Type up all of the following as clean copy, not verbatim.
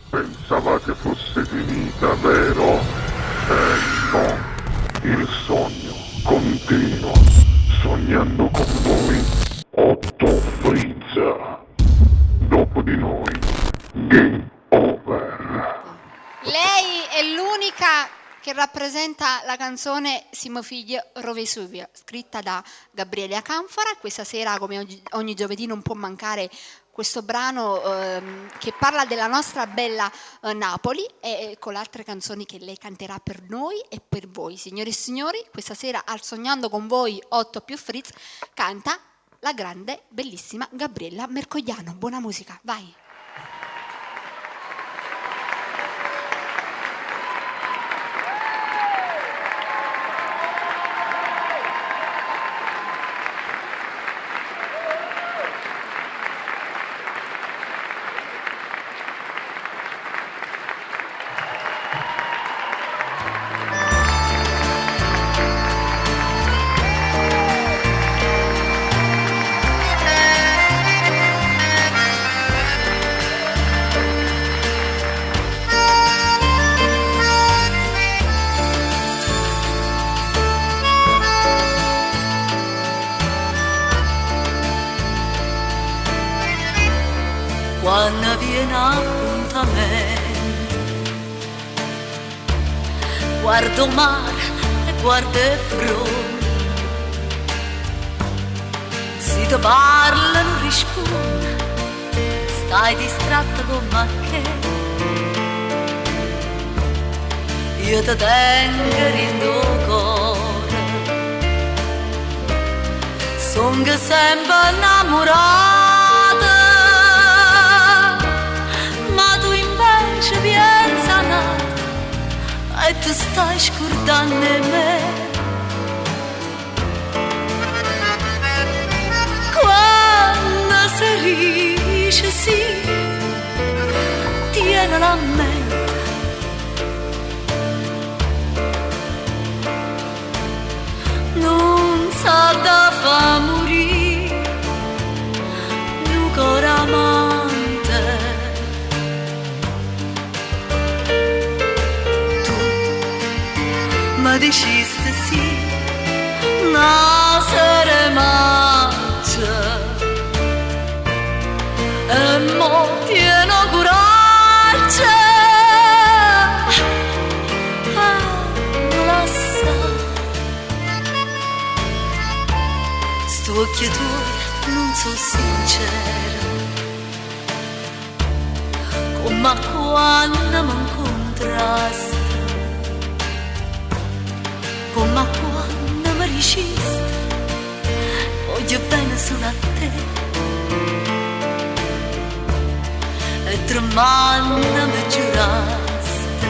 Pensavate fosse finita, vero? No, il sogno continua, sognando con voi, Otto Frizza. Dopo di noi, game over. Lei è l'unica che rappresenta la canzone Si mio figlio Rovesuvio, scritta da Gabriele Canfora. Questa sera, come ogni giovedì, non può mancare questo brano che parla della nostra bella Napoli, e con le altre canzoni che lei canterà per noi e per voi. Signore e signori, questa sera al Sognando con voi 8 più Fritz canta la grande, bellissima Gabriella Mercogliano. Buona musica, vai! Quando viene appuntamento, guardo il mare e guardo il fronte, se ti parla non rispondi, stai distratta con me che io ti tengo in tuo cuore, sono sempre innamorata. E tu stai scordando me. Quando si dice sì, tieni la mente. Non sa da fa morire, mio cuore amante. Ma dicesti sì, nascere mangia e mo tieno coraggio, non la sa. Sto occhio tuo non so sincero, come quando mi incontrasti, come quando mi ricesti, voglio bene solo a te. E tremando mi giurasti,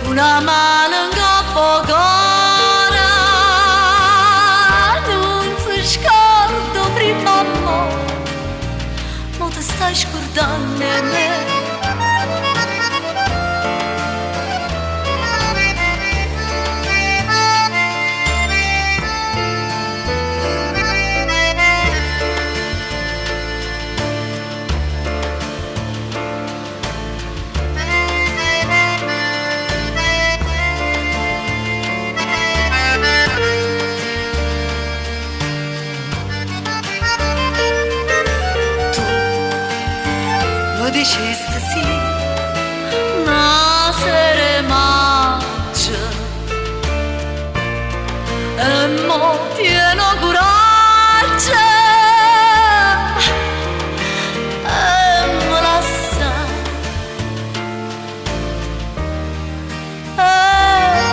una mano in capo cuore, non si scordo prima mo ti stai scordando me. Dicesti sì, nascere mangia e mo tieno coraggio e me la sa, e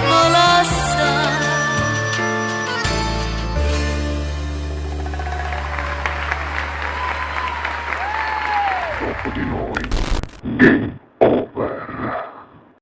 me la sa. Dopo di noi, game